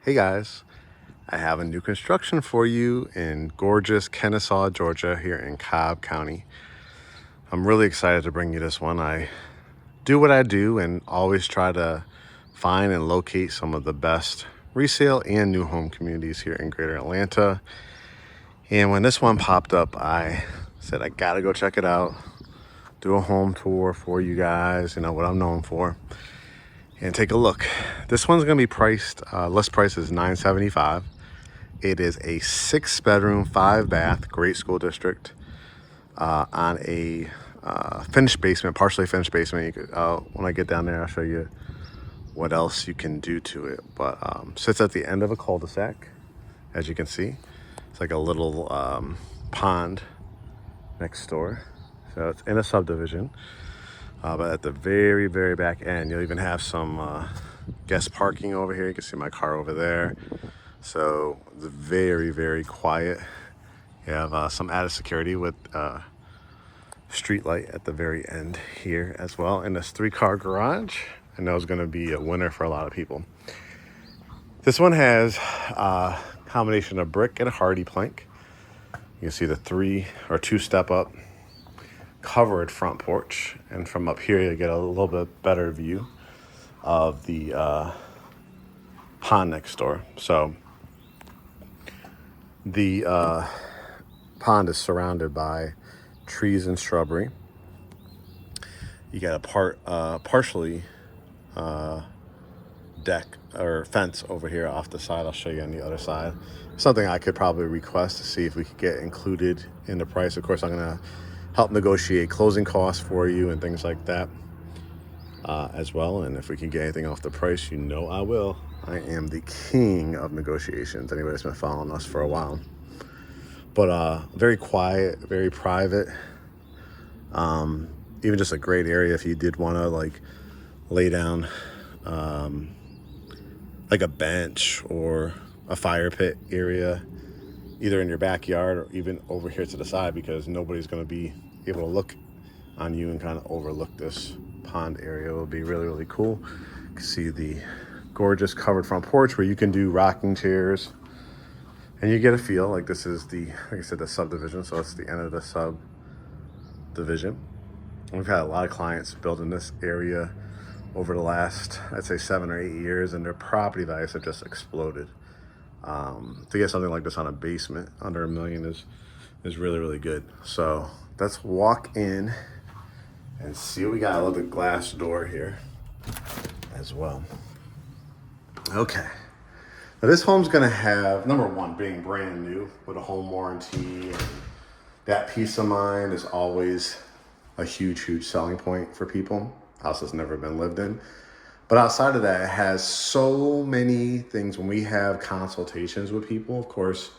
Hey guys, I have a new construction for you in gorgeous Kennesaw, Georgia, here in Cobb County. I'm really excited to bring you this one. I do what I do and always try to find and locate some of the best resale and new home communities here in Greater Atlanta. And when this one popped up, I said I gotta go check it out, do a home tour for you guys, what I'm known for, and take a look. This one's gonna be priced, list price is $975. It is a 6-bedroom, 5-bath, great school district on a finished basement, partially finished basement. You could, when I get down there, I'll show you what else you can do to it. But sits at the end of a cul-de-sac, as you can see. It's like a little pond next door. So it's in a subdivision. But at the very, very back end, you'll even have some guest parking over here. You can see my car over there. So it's very, very quiet. You have some added security with street light at the very end here as well. And this 3-car garage, I know is going to be a winner for a lot of people. This one has a combination of brick and a hardy plank. You can see the 3 or 2 step up covered front porch. And from up here, you get a little bit better view of the pond next door. So the pond is surrounded by trees and shrubbery. You got a partially deck or fence over here off the side. I'll show you on the other side. Something I could probably request to see if we could get included in the price. Of course, I'm going to help negotiate closing costs for you and things like that as well. And if we can get anything off the price, I will. I am the king of negotiations. Anybody that's been following us for a while. But very quiet, very private. Even just a great area if you did want to lay down like a bench or a fire pit area, either in your backyard or even over here to the side, because nobody's going to be able to look on you and kind of overlook this pond area. It will be really, really cool. You can see the gorgeous covered front porch where you can do rocking chairs, and you get a feel like this is like I said, the subdivision. So it's the end of the subdivision. We've had a lot of clients building this area over the last, I'd say 7 or 8 years, and their property values have just exploded. To get something like this on a basement under $1 million is really, really good. So let's walk in and see what we got. I love the glass door here as well. Okay. Now this home's gonna have, number one, being brand new with a home warranty, and that peace of mind is always a huge, huge selling point for people. House has never been lived in. But outside of that, it has so many things. When we have consultations with people, of course,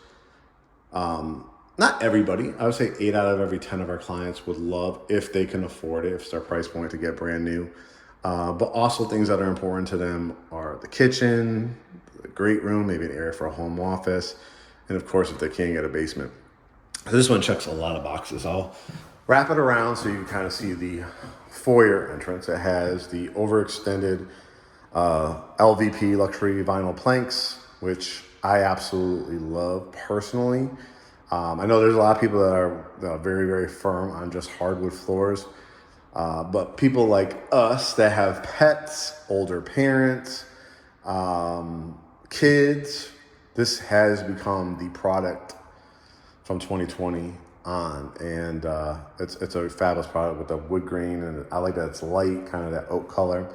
not everybody, I would say 8 out of every 10 of our clients would love, if they can afford it, if it's their price point, to get brand new. But also things that are important to them are the kitchen, the great room, maybe an area for a home office, and of course, if they can't get a basement. So this one checks a lot of boxes. I'll wrap it around so you can kind of see the foyer entrance. It has the overextended LVP luxury vinyl planks, which I absolutely love personally. I know there's a lot of people that are very, very firm on just hardwood floors. But people like us that have pets, older parents, kids, this has become the product from 2020 on. And it's a fabulous product with the wood grain. And I like that it's light, kind of that oak color.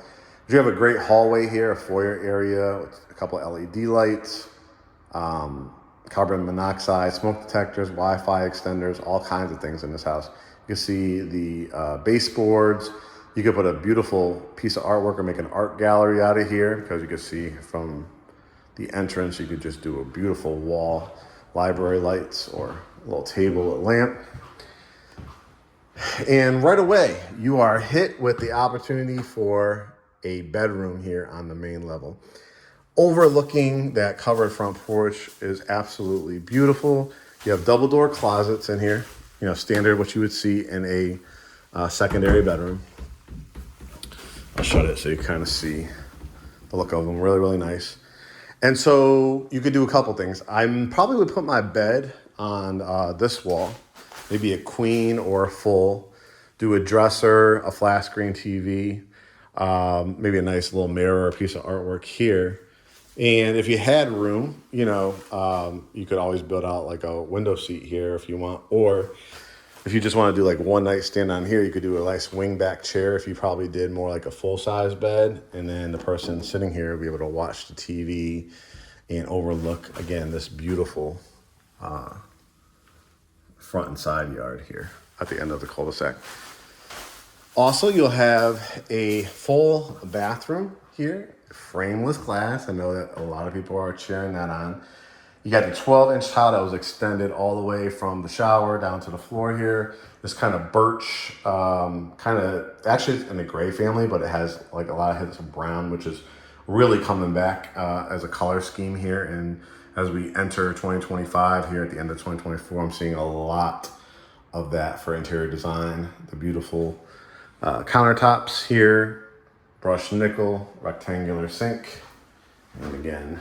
You have a great hallway here, a foyer area with a couple of LED lights, carbon monoxide, smoke detectors, Wi-Fi extenders, all kinds of things in this house. You can see the baseboards. You could put a beautiful piece of artwork or make an art gallery out of here, because you can see from the entrance, you could just do a beautiful wall, library lights, or a little table, a lamp. And right away, you are hit with the opportunity for a bedroom here on the main level. Overlooking that covered front porch is absolutely beautiful. You have double door closets in here, standard what you would see in a secondary bedroom. I'll shut it so you kind of see the look of them. Really, really nice. And so you could do a couple things. I probably would put my bed on this wall, maybe a queen or a full, do a dresser, a flat screen TV, maybe a nice little mirror or a piece of artwork here. And if you had room, you could always build out like a window seat here if you want. Or if you just want to do like one night stand on here, you could do a nice wing back chair if you probably did more like a full-size bed. And then the person sitting here will be able to watch the TV and overlook, again, this beautiful front and side yard here at the end of the cul-de-sac. Also, you'll have a full bathroom here, frameless glass. I know that a lot of people are cheering that on. You got the 12-inch tile that was extended all the way from the shower down to the floor here. This kind of birch, actually it's in the gray family, but it has like a lot of hints of brown, which is really coming back as a color scheme here. And as we enter 2025 here at the end of 2024, I'm seeing a lot of that for interior design. The beautiful countertops here, brushed nickel, rectangular sink, and again,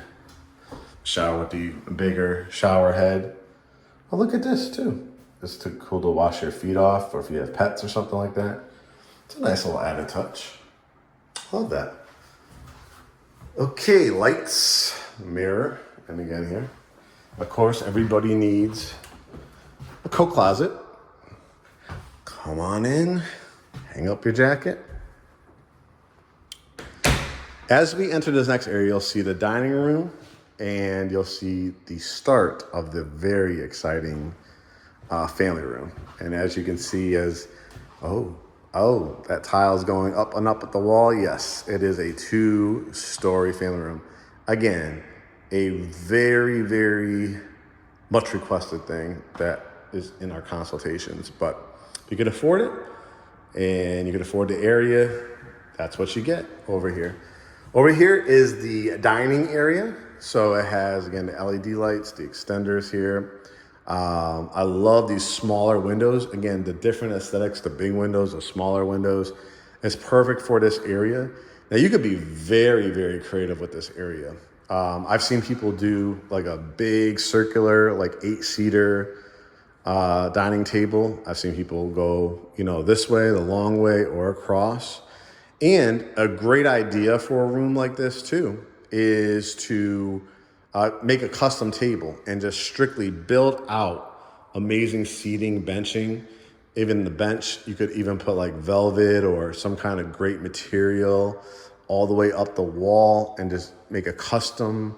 shower with the bigger shower head. Oh, look at this too. It's too cool to wash your feet off, or if you have pets or something like that. It's a nice little added touch. Love that. Okay, lights, mirror, and again here. Of course, everybody needs a coat closet. Come on in, hang up your jacket. As we enter this next area, you'll see the dining room, and you'll see the start of the very exciting family room. And as you can see, that tile is going up and up at the wall. Yes, it is a 2-story family room. Again, a very, very much requested thing that is in our consultations. But if you can afford it and you can afford the area, that's what you get over here. Over here is the dining area. So it has, again, the LED lights, the extenders here. I love these smaller windows. Again, the different aesthetics, the big windows, the smaller windows. It's perfect for this area. Now, you could be very, very creative with this area. I've seen people do like a big circular, like 8-seater dining table. I've seen people go, this way, the long way, or across. And a great idea for a room like this too is to make a custom table and just strictly build out amazing seating, benching. Even the bench, you could even put like velvet or some kind of great material all the way up the wall and just make a custom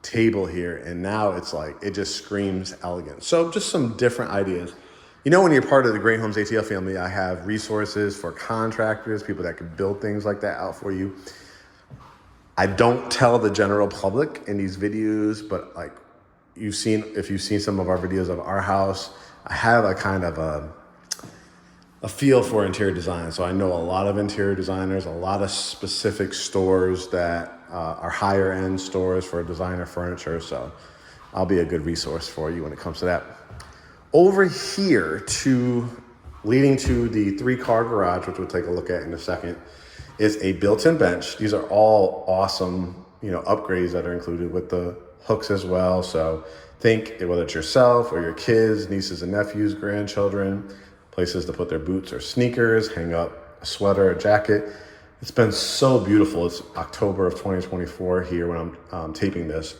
table here. And now it's like, it just screams elegant. So just some different ideas. When you're part of the GreatHomesATL family, I have resources for contractors, people that can build things like that out for you. I don't tell the general public in these videos, but like if you've seen some of our videos of our house, I have a kind of a feel for interior design. So I know a lot of interior designers, a lot of specific stores that are higher end stores for designer furniture. So I'll be a good resource for you when it comes to that. Over here leading to the 3-car garage, which we'll take a look at in a second, is a built-in bench. These are all awesome, upgrades that are included with the hooks as well. So think whether it's yourself or your kids, nieces and nephews, grandchildren, places to put their boots or sneakers, hang up a sweater, a jacket. It's been so beautiful. It's October of 2024 here when I'm taping this.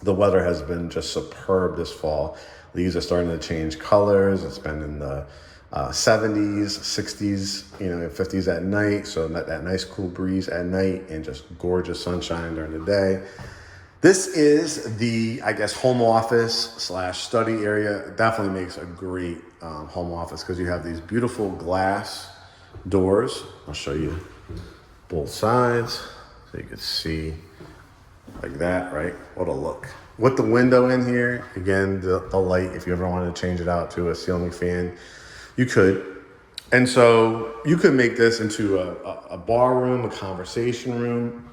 The weather has been just superb this fall. Leaves are starting to change colors. It's been in the 70s, 60s, 50s at night. So that nice cool breeze at night and just gorgeous sunshine during the day. This is the, home office / study area. It definitely makes a great home office because you have these beautiful glass doors. I'll show you both sides so you can see like that, right? What a look. With the window in here, again, the light, if you ever wanted to change it out to a ceiling fan, you could. And so you could make this into a bar room, a conversation room,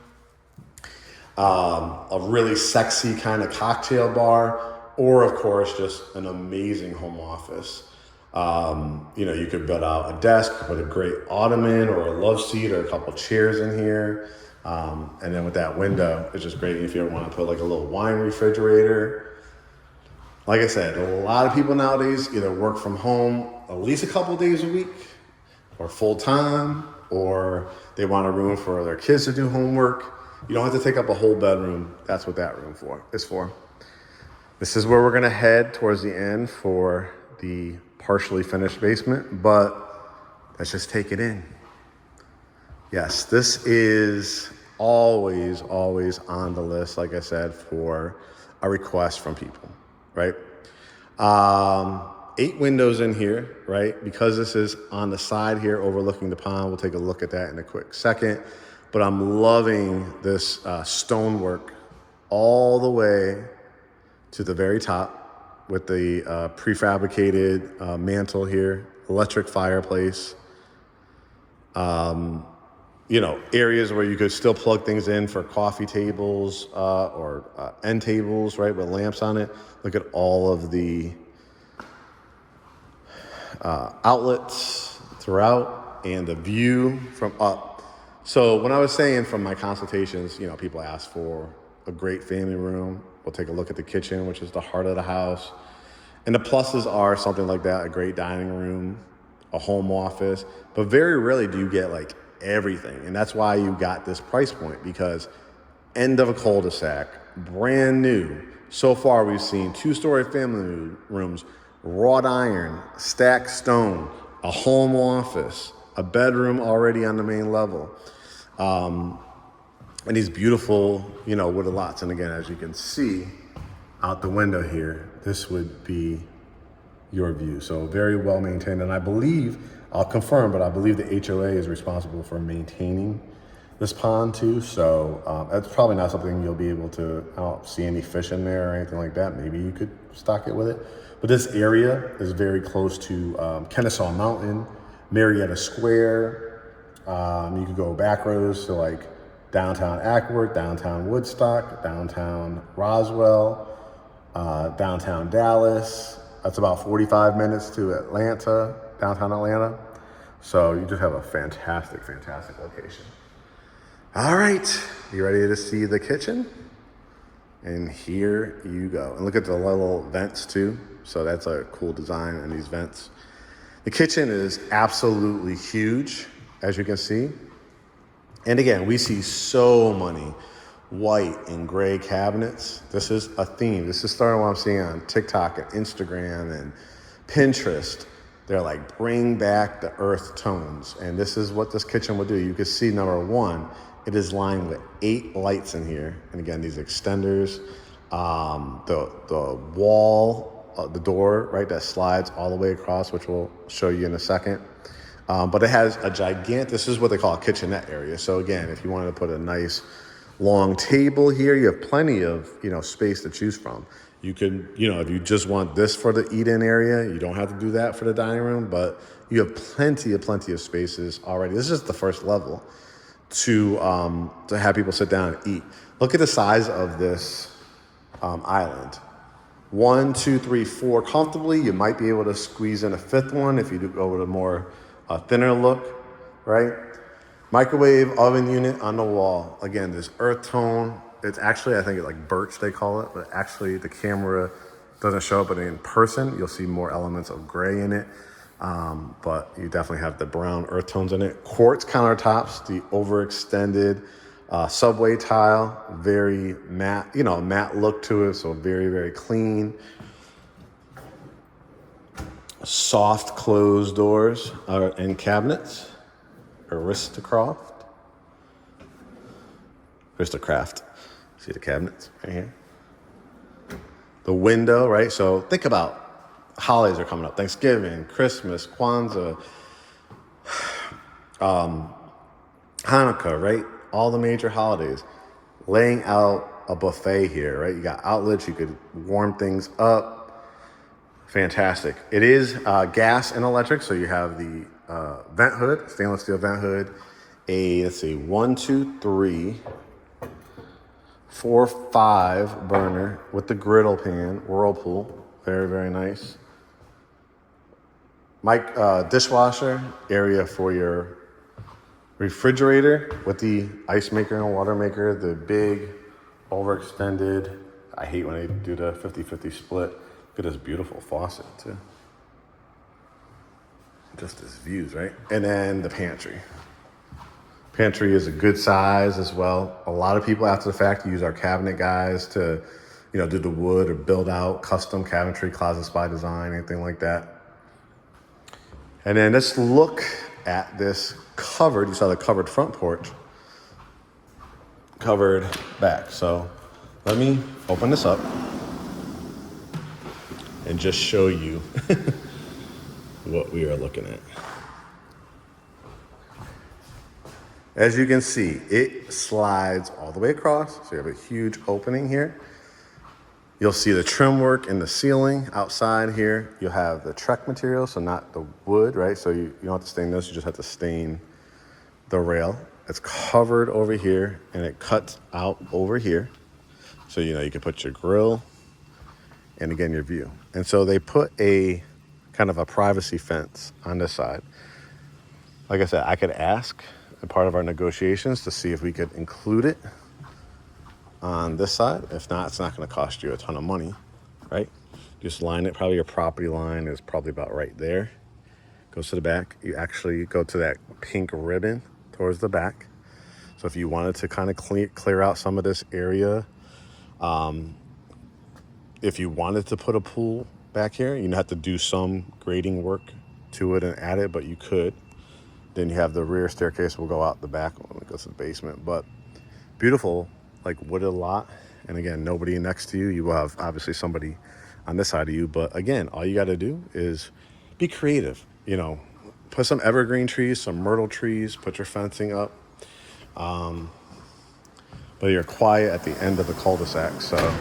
a really sexy kind of cocktail bar, or of course, just an amazing home office. You could build out a desk, put a great ottoman or a love seat or a couple chairs in here. And then with that window, it's just great if you ever want to put like a little wine refrigerator. Like I said, a lot of people nowadays either work from home at least a couple days a week or full time, or they want a room for their kids to do homework. You don't have to take up a whole bedroom. That's what that room is for. This is where we're gonna head towards the end for the partially finished basement, but let's just take it in. Yes, this is always on the list, like I said, for a request from people, right? 8 windows in here, right? Because this is on the side here overlooking the pond, we'll take a look at that in a quick second. But I'm loving this stonework all the way to the very top with the prefabricated mantle here, electric fireplace. Areas where you could still plug things in for coffee tables or end tables, right, with lamps on it. Look at all of the outlets throughout and the view from up. So when I was saying from my consultations, people ask for a great family room. We'll take a look at the kitchen, which is the heart of the house. And the pluses are something like that, a great dining room, a home office, but very rarely do you get like everything. And that's why you got this price point, because end of a cul-de-sac, brand new. So far we've seen 2-story family rooms, wrought iron, stacked stone, a home office, a bedroom already on the main level. And these beautiful, wooded lots. And again, as you can see out the window here, this would be your view. So very well maintained. And I believe, I'll confirm, but I believe the HOA is responsible for maintaining this pond too. So that's probably not something you'll be able to, I don't see any fish in there or anything like that. Maybe you could stock it with it. But this area is very close to Kennesaw Mountain, Marietta Square. You could go back roads to like downtown Acworth, downtown Woodstock, downtown Roswell, downtown Dallas. That's about 45 minutes to Atlanta, downtown Atlanta. So you just have a fantastic location. All right, you ready to see the kitchen? And here you go. And look at the little vents too. So that's a cool design in these vents. The kitchen is absolutely huge, as you can see. And again, we see so many white and gray cabinets. This is a theme. This is starting what I'm seeing on TikTok and Instagram and Pinterest. They're like, bring back the earth tones. And this is what this kitchen will do. You can see, number one, it is lined with 8 lights in here. And again, these extenders, the wall, the door, right, that slides all the way across, which we'll show you in a second. But it has a gigantic, this is what they call a kitchenette area. So again, if you wanted to put a nice long table here, you have plenty of, space to choose from. You could, if you just want this for the eat-in area, you don't have to do that for the dining room, but you have plenty of spaces already. This is the first level to have people sit down and eat. Look at the size of this island. 1, 2, 3, 4 comfortably. You might be able to squeeze in a 5th one if you do go with a more thinner look, right? Microwave oven unit on the wall. Again, this earth tone. It's actually, I think it's like birch they call it, but actually the camera doesn't show it, but in person, you'll see more elements of gray in it. But you definitely have the brown earth tones in it. Quartz countertops, the overextended subway tile, very matte, matte look to it, so very clean. Soft closed doors and cabinets. Aristocraft. See the cabinets right here. The window, right? So think about holidays are coming up. Thanksgiving, Christmas, Kwanzaa, Hanukkah, right? All the major holidays. Laying out a buffet here, right? You got outlets, you could warm things up. Fantastic. It is gas and electric, so you have the vent hood, stainless steel vent hood. Let's see, 1, 2, 3, 4, 5 burner with the griddle pan, Whirlpool. Very nice. Dishwasher area for your refrigerator with the ice maker and water maker, the big overextended. I hate when they do the 50-50 split. Look at this beautiful faucet too. Just as views, right? And then the pantry. Pantry is a good size as well. A lot of people after the fact use our cabinet guys to, do the wood or build out custom cabinetry, closets by design, anything like that. And then let's look at this covered. You saw the covered front porch, covered back. So let me open this up and just show you what we are looking at. As you can see, it slides all the way across. So you have a huge opening here. You'll see the trim work in the ceiling outside here. You'll have the Trek material, so not the wood, right? So you don't have to stain this, you just have to stain the rail. It's covered over here and it cuts out over here. So, you can put your grill and again, your view. And so they put a kind of a privacy fence on this side. Like I said, I could ask a part of our negotiations to see if we could include it on this side. If not, it's not going to cost you a ton of money, right? Just line it. Probably your property line is probably about right there. Goes to the back. You actually go to that pink ribbon towards the back. So if you wanted to kind of clear out some of this area, if you wanted to put a pool back here, you'd have to do some grading work to it and add it, but you could. Then you have the rear staircase will go out the back when it goes to the basement. But beautiful, like wooded lot. And again, nobody next to you. You will have obviously somebody on this side of you. But again, all you got to do is be creative. Put some evergreen trees, some myrtle trees, put your fencing up. But you're quiet at the end of the cul-de-sac. So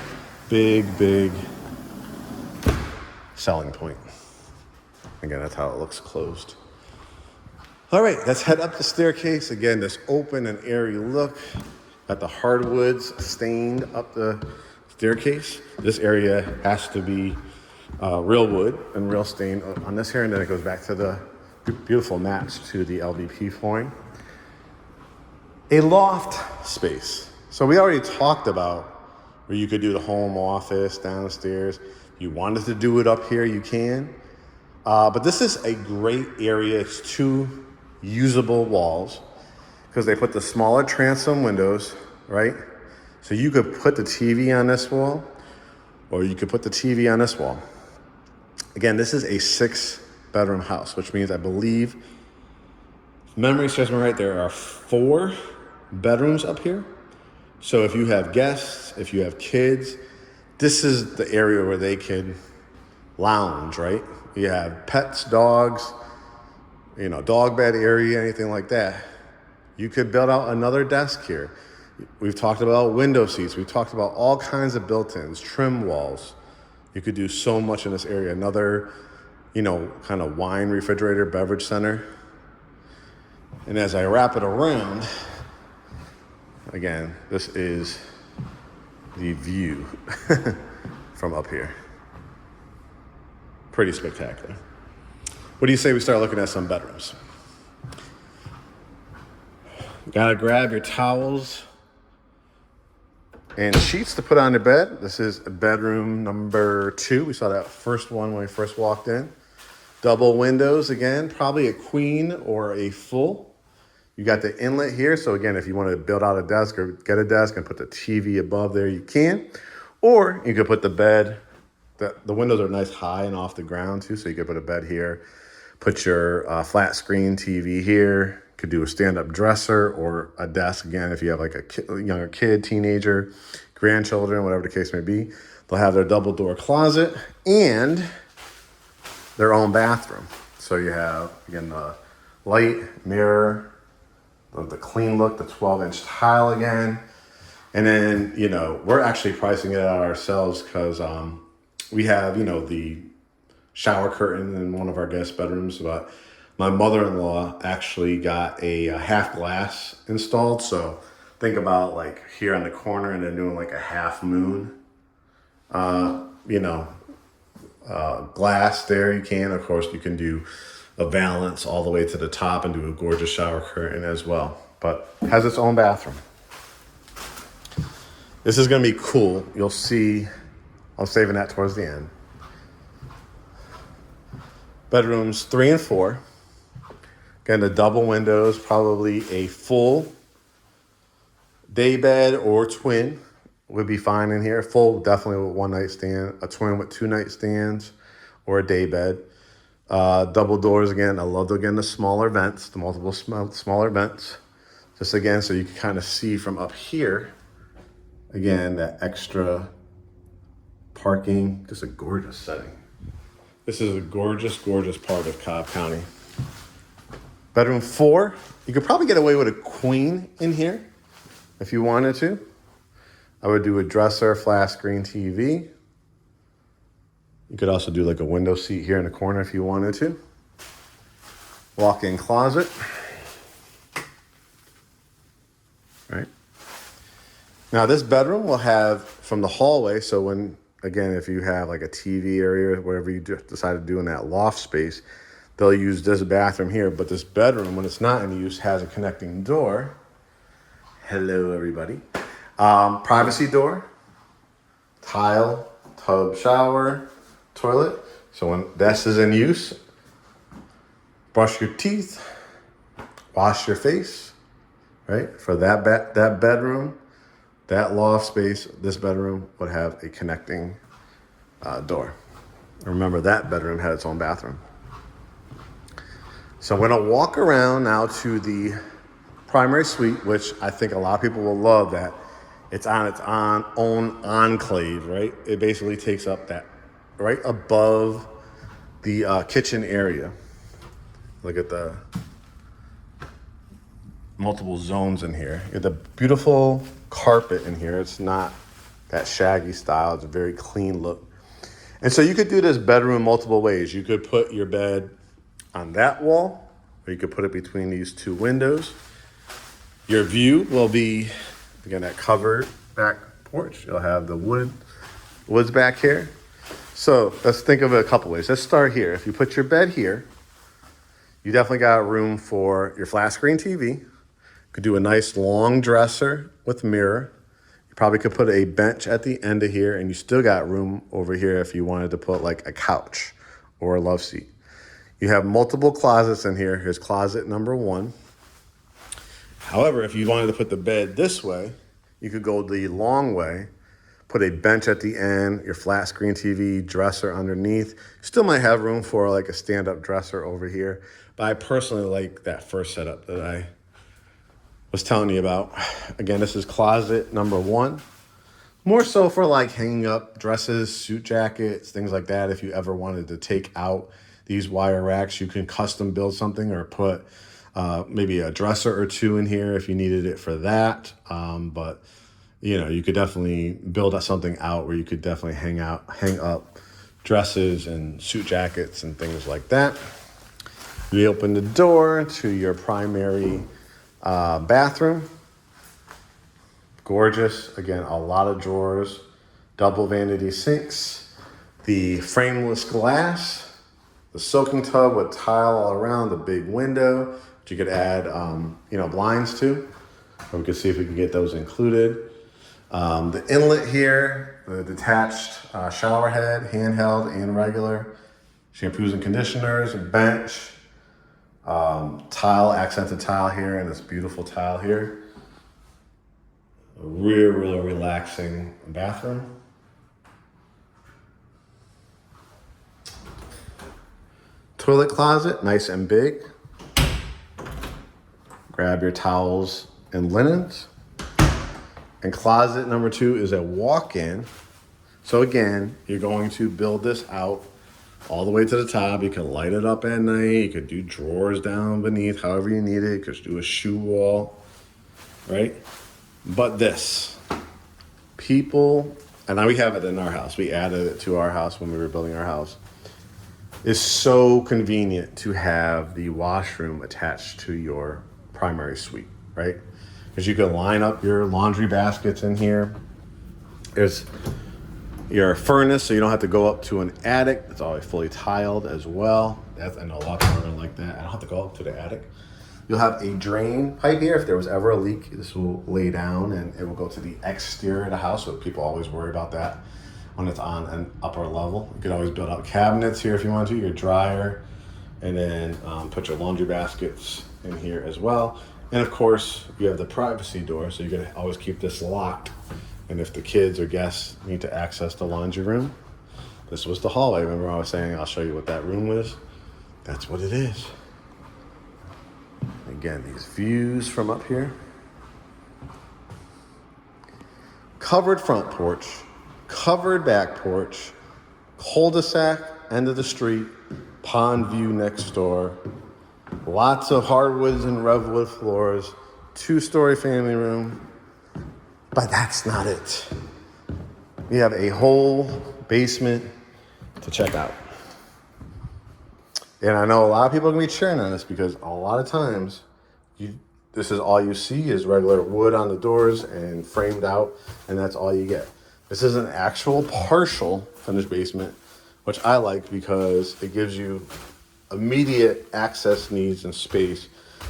big selling point. Again, that's how it looks closed. All right, let's head up the staircase. Again, this open and airy look. Got the hardwoods stained up the staircase. This area has to be real wood and real stain on this here, and then it goes back to the beautiful match to the LVP flooring. A loft space. So we already talked about where you could do the home office downstairs. If you wanted to do it up here, you can. But this is a great area. It's 2 usable walls because they put the smaller transom windows, right? So you could put the TV on this wall or you could put the TV on this wall. Again, this is a 6-bedroom house, which means I believe, if memory serves me right, there are 4 bedrooms up here. So if you have guests, if you have kids, this is the area where they can lounge, right? You have pets, dogs, dog bed area, anything like that. You could build out another desk here. We've talked about window seats. We've talked about all kinds of built-ins, trim walls. You could do so much in this area. Another, kind of wine refrigerator, beverage center. And as I wrap it around, again, this is the view from up here. Pretty spectacular. What do you say we start looking at some bedrooms? Gotta grab your towels and sheets to put on the bed. This is bedroom number 2. We saw that first one when we first walked in. Double windows again, probably a queen or a full. You got the inlet here. So again, if you want to build out a desk or get a desk and put the TV above there, you can. Or you could put the bed. The windows are nice high and off the ground too. So you could put a bed here. Put your flat screen TV here. Could do a stand-up dresser or a desk. Again, if you have like a younger kid, teenager, grandchildren, whatever the case may be. They'll have their double door closet and their own bathroom. So you have, again, the light, mirror, the clean look, the 12-inch tile again. And then, we're actually pricing it out ourselves because we have, the shower curtain in one of our guest bedrooms, but my mother-in-law actually got a half glass installed. So think about like here on the corner and then doing like a half moon, glass there. You can, of course, you can do a valance all the way to the top and do a gorgeous shower curtain as well. But has its own bathroom. This is gonna be cool. You'll see, I'm saving that towards the end. Bedrooms 3 and 4. Again, the double windows, probably a full day bed or twin would be fine in here. Full, definitely with one nightstand. A twin with 2 nightstands or a day bed. Double doors again. I love, again, the smaller vents, the multiple smaller vents. Just again, so you can kind of see from up here, again, that extra parking. Just a gorgeous setting. This is a gorgeous, gorgeous part of Cobb County. Bedroom 4, you could probably get away with a queen in here if you wanted to. I would do a dresser, flat screen TV. You could also do like a window seat here in the corner if you wanted to. Walk-in closet. Right. Now this bedroom will have from the hallway, so when, again, if you have like a TV area, whatever you decide to do in that loft space, they'll use this bathroom here, but this bedroom, when it's not in use, has a connecting door. Hello, everybody. Privacy door, tile, tub, shower, toilet. So when this is in use, brush your teeth, wash your face, right? For that bedroom, that loft space, this bedroom would have a connecting door. Remember, that bedroom had its own bathroom. So I'm gonna walk around now to the primary suite, which I think a lot of people will love that. It's on its own enclave, right? It basically takes up that right above the kitchen area. Look at the multiple zones in here. You have the beautiful carpet in here. It's not that shaggy style. It's a very clean look. And so you could do this bedroom multiple ways. You could put your bed on that wall, or you could put it between these 2 windows. Your view will be, again, that covered back porch. You'll have the woods back here. So let's think of it a couple ways. Let's start here. If you put your bed here, you definitely got room for your flat screen TV. You could do a nice long dresser with mirror. You probably could put a bench at the end of here, and you still got room over here if you wanted to put like a couch or a love seat. You have multiple closets in here. Here's closet number 1. However, if you wanted to put the bed this way, you could go the long way, put a bench at the end, your flat screen TV, dresser underneath. You still might have room for like a stand-up dresser over here. But I personally like that first setup that I was telling you about. Again, this is closet number 1. More so for like hanging up dresses, suit jackets, things like that. If you ever wanted to take out these wire racks, you can custom build something or put maybe a dresser or 2 in here if you needed it for that. But you know, you could definitely build something out where you could definitely hang up dresses and suit jackets and things like that. You open the door to your primary bathroom. Gorgeous. Again, a lot of drawers, double vanity sinks, the frameless glass, the soaking tub with tile all around, the big window, which you could add, blinds to. Or we could see if we can get those included. The inlet here, the detached shower head, handheld and regular, shampoos and conditioners, a bench, tile, accented tile here, and this beautiful tile here. A really relaxing bathroom. Toilet closet, nice and big. Grab your towels and linens. And closet number 2 is a walk-in. So again, you're going to build this out all the way to the top. You can light it up at night. You could do drawers down beneath, however you need it. You could do a shoe wall, right? But this, people, and now we have it in our house. We added it to our house when we were building our house. It's so convenient to have the washroom attached to your primary suite, right? Because you can line up your laundry baskets in here. There's your furnace, so you don't have to go up to an attic. It's always fully tiled as well. I know a lot of people are gonna like that. I don't have to go up to the attic. You'll have a drain pipe here. If there was ever a leak, this will lay down and it will go to the exterior of the house. So people always worry about that when it's on an upper level. You could always build out cabinets here if you want to, your dryer, and then put your laundry baskets in here as well. And of course, you have the privacy door, so you're gonna always keep this locked. And if the kids or guests need to access the laundry room, this was the hallway. Remember I was saying I'll show you what that room was? That's what it is. Again, these views from up here. Covered front porch, covered back porch, cul-de-sac, end of the street, pond view next door, lots of hardwoods and redwood floors, 2-story family room. But that's not it. We have a whole basement to check out. And I know a lot of people are gonna be cheering on this because a lot of times this is all you see is regular wood on the doors and framed out, and that's all you get. This is an actual partial finished basement, which I like because it gives you immediate access needs and space,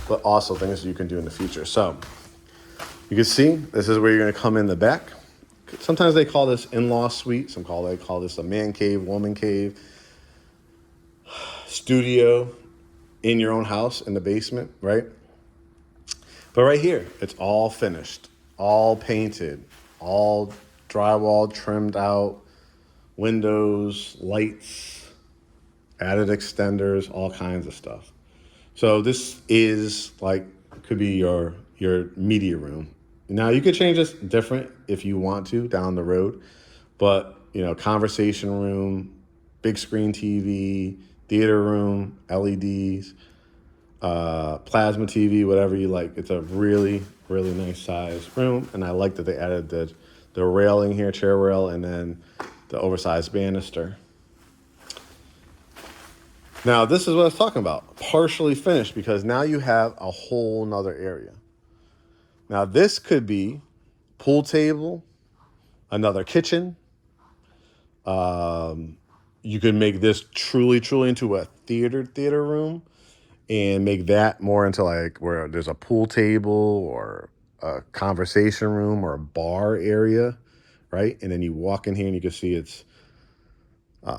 but also things that you can do in the future. So you can see this is where you're gonna come in the back. Sometimes they call this in-law suite. They call this a man cave, woman cave, studio in your own house in the basement, right? But right here, it's all finished, all painted, all drywall trimmed out, windows, lights, added extenders, all kinds of stuff. So this is could be your media room. Now you could change this different if you want to down the road, but conversation room, big screen TV, theater room, LEDs, plasma TV, whatever you like. It's a really, really nice size room. And I like that they added the railing here, chair rail, and then the oversized banister. Now, this is what I was talking about, partially finished, because now you have a whole nother area. Now, this could be pool table, another kitchen. You could make this truly into a theater room and make that more into where there's a pool table or a conversation room or a bar area, right? And then you walk in here and you can see it's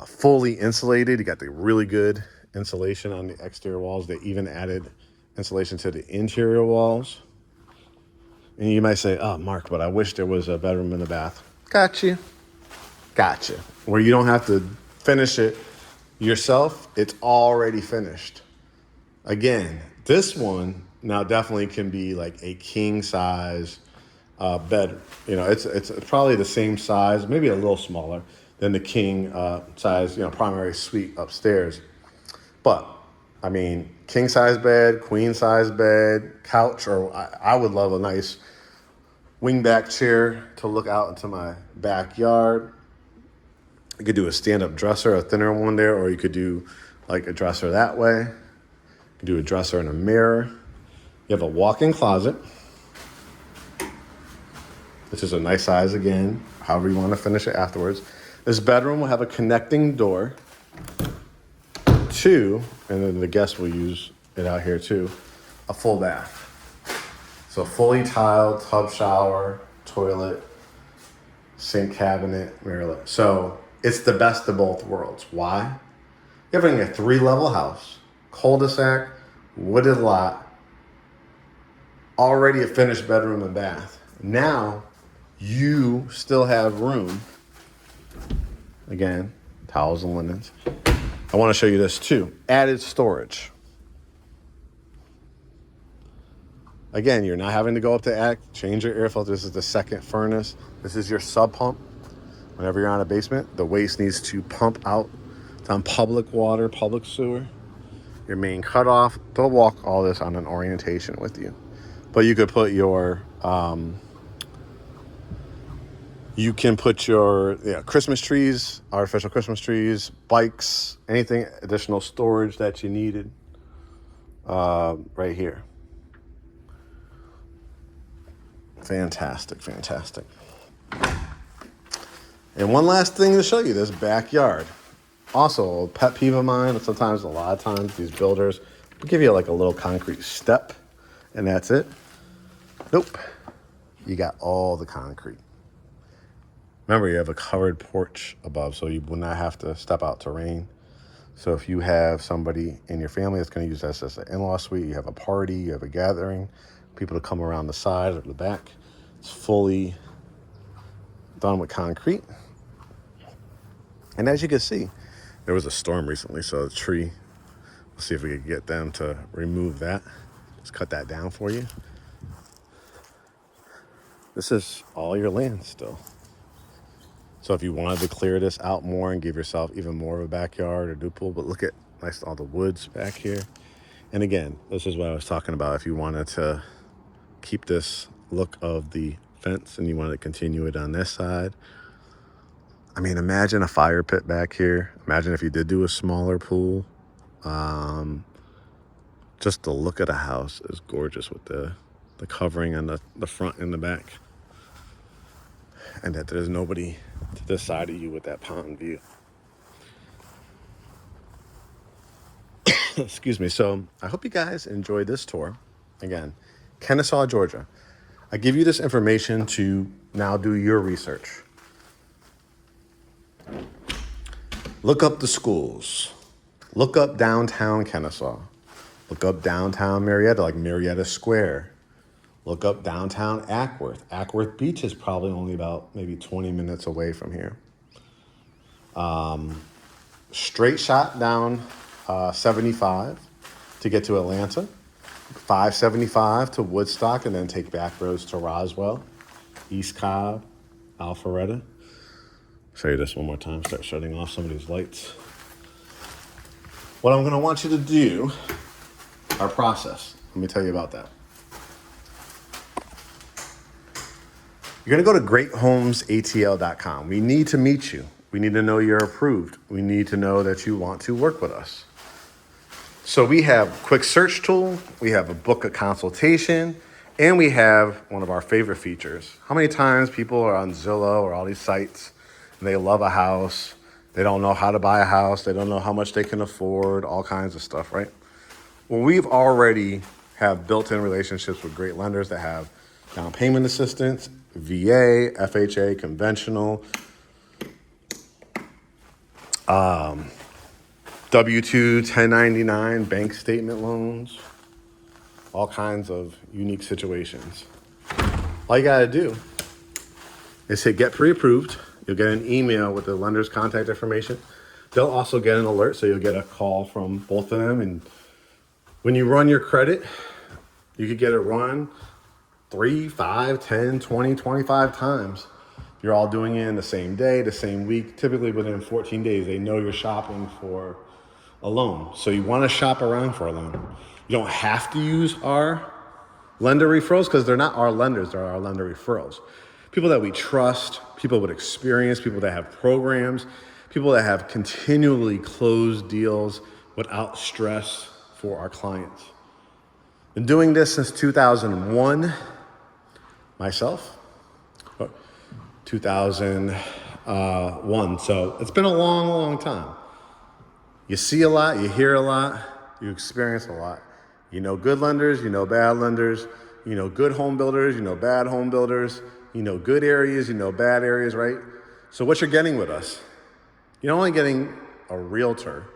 fully insulated. You got the really good insulation on the exterior walls. They even added insulation to the interior walls. And you might say, oh, Mark, but I wish there was a bedroom and a bath. Gotcha. Where you don't have to finish it yourself. It's already finished. Again, this one now definitely can be like a king size bed. It's probably the same size, maybe a little smaller than the king size, primary suite upstairs. But I mean, king size bed, queen size bed, couch, or I would love a nice wingback chair to look out into my backyard. You could do a stand-up dresser, a thinner one there, or you could do like a dresser that way. You could do a dresser and a mirror. You have a walk-in closet. This is a nice size again, however you want to finish it afterwards. This bedroom will have a connecting door to, and then the guests will use it out here too, a full bath. So fully tiled, tub shower, toilet, sink cabinet, mirror. So it's the best of both worlds. Why? You're having a 3-level house, cul-de-sac, wooded lot, already a finished bedroom and bath. Now you still have room. Again, towels and linens. I want to show you this too. Added storage. Again, you're not having to go up to attic, change your air filter. This is the second furnace. This is your sub pump. Whenever you're on a basement, the waste needs to pump out. It's on public water, public sewer. Your main cutoff. They'll walk all this on an orientation with you. But you could put your Christmas trees, artificial Christmas trees, bikes, anything additional storage that you needed right here. Fantastic. And one last thing to show you, this backyard. Also, a pet peeve of mine, sometimes, a lot of times, these builders will give you like a little concrete step, and that's it. Nope. You got all the concrete. Remember, you have a covered porch above, so you will not have to step out to rain. So if you have somebody in your family that's going to use this as an in-law suite, you have a party, you have a gathering, people to come around the side or the back, it's fully done with concrete. And as you can see, there was a storm recently, so the tree, we'll see if we can get them to remove that. Just cut that down for you. This is all your land still. So if you wanted to clear this out more and give yourself even more of a backyard or duple, but look at nice all the woods back here. And again, this is what I was talking about. If you wanted to keep this look of the fence and you wanted to continue it on this side, I mean, imagine a fire pit back here. Imagine if you did do a smaller pool. Just the look of the house is gorgeous with the covering on the front and the back. And that there's nobody to this side of you with that pond view. Excuse me. So I hope you guys enjoyed this tour. Again, Kennesaw, Georgia. I give you this information to now do your research. Look up the schools. Look up downtown Kennesaw. Look up downtown Marietta, like Marietta Square. Look up downtown Ackworth. Ackworth Beach is probably only about maybe 20 minutes away from here. Straight shot down 75 to get to Atlanta. 575 to Woodstock, and then take back roads to Roswell, East Cobb, Alpharetta. Show you this one more time. Start shutting off some of these lights. What I'm going to want you to do, our process. Let me tell you about that. You're going to go to GreatHomesATL.com. We need to meet you. We need to know you're approved. We need to know that you want to work with us. So we have a quick search tool. We have a book a consultation. And we have one of our favorite features. How many times people are on Zillow or all these sites and they love a house. They don't know how to buy a house. They don't know how much they can afford, all kinds of stuff, right? Well, we've already have built-in relationships with great lenders that have down payment assistance, VA, FHA, conventional, W-2, 1099, bank statement loans, all kinds of unique situations. All you gotta do is hit get pre-approved. You'll get an email with the lender's contact information. They'll also get an alert, so you'll get a call from both of them. And when you run your credit, you could get it run 3, 5, 10, 20, 25 times. You're all doing it in the same day, the same week. Typically within 14 days, they know you're shopping for a loan. So you want to shop around for a loan. You don't have to use our lender referrals because they're not our lenders, they're our lender referrals. People that we trust, people with experience, people that have programs, people that have continually closed deals without stress for our clients. Been doing this since 2001, myself, 2001. So it's been a long, long time. You see a lot, you hear a lot, you experience a lot. You know good lenders, you know bad lenders, you know good home builders, you know bad home builders, you know good areas, you know bad areas, right? So what you're getting with us, you're not only getting a realtor,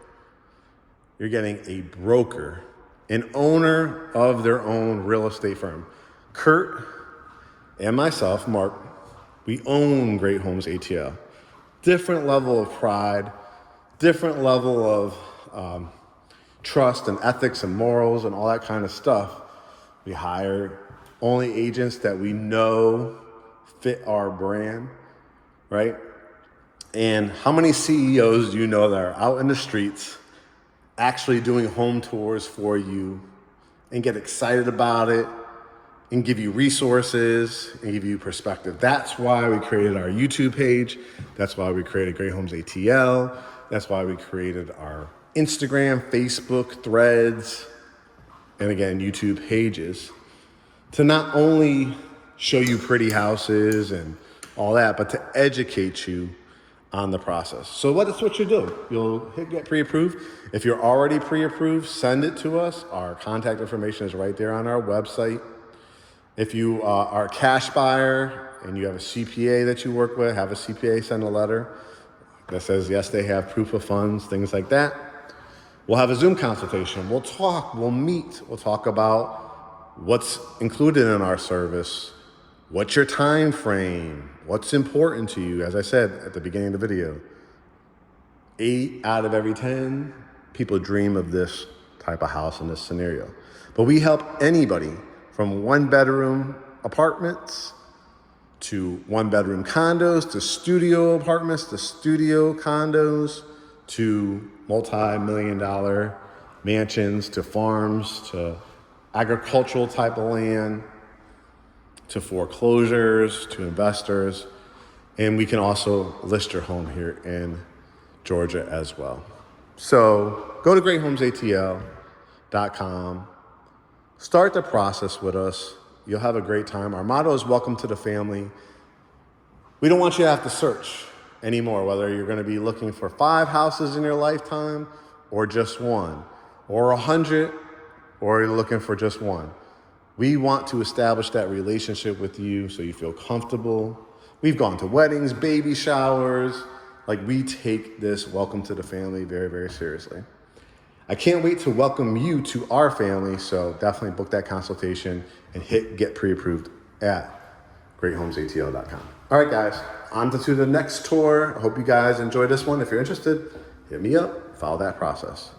you're getting a broker, an owner of their own real estate firm. Kurt and myself, Mark, we own Great Homes ATL. Different level of pride, different level of trust and ethics and morals and all that kind of stuff. We hire only agents that we know fit our brand, right? And how many CEOs do you know that are out in the streets actually doing home tours for you and get excited about it and give you resources and give you perspective? That's why we created our YouTube page. That's why we created Great Homes ATL. That's why we created our Instagram, Facebook, Threads, and again, YouTube pages, to not only show you pretty houses and all that, but to educate you on the process. So that's what you do. You'll hit get pre-approved. If you're already pre-approved, send it to us. Our contact information is right there on our website. If you are a cash buyer and you have a CPA that you work with, have a CPA send a letter that says, yes, they have proof of funds, things like that. We'll have a Zoom consultation. We'll talk, we'll meet, we'll talk about what's included in our service, what's your time frame, what's important to you. As I said at the beginning of the video, 8 out of every 10 people dream of this type of house in this scenario. But we help anybody from 1-bedroom apartments to 1-bedroom condos, to studio apartments, to studio condos, to multi-million-dollar mansions, to farms, to agricultural type of land, to foreclosures, to investors. And we can also list your home here in Georgia as well. So go to GreatHomesATL.com. Start the process with us. You'll have a great time. Our motto is welcome to the family. We don't want you to have to search anymore, whether you're going to be looking for 5 houses in your lifetime or just one, or 100, or you're looking for just one. We want to establish that relationship with you so you feel comfortable. We've gone to weddings, baby showers. Like, we take this welcome to the family very, very seriously. I can't wait to welcome you to our family, so definitely book that consultation and hit get pre-approved at GreatHomesATL.com. All right, guys, on to the next tour. I hope you guys enjoyed this one. If you're interested, hit me up, follow that process.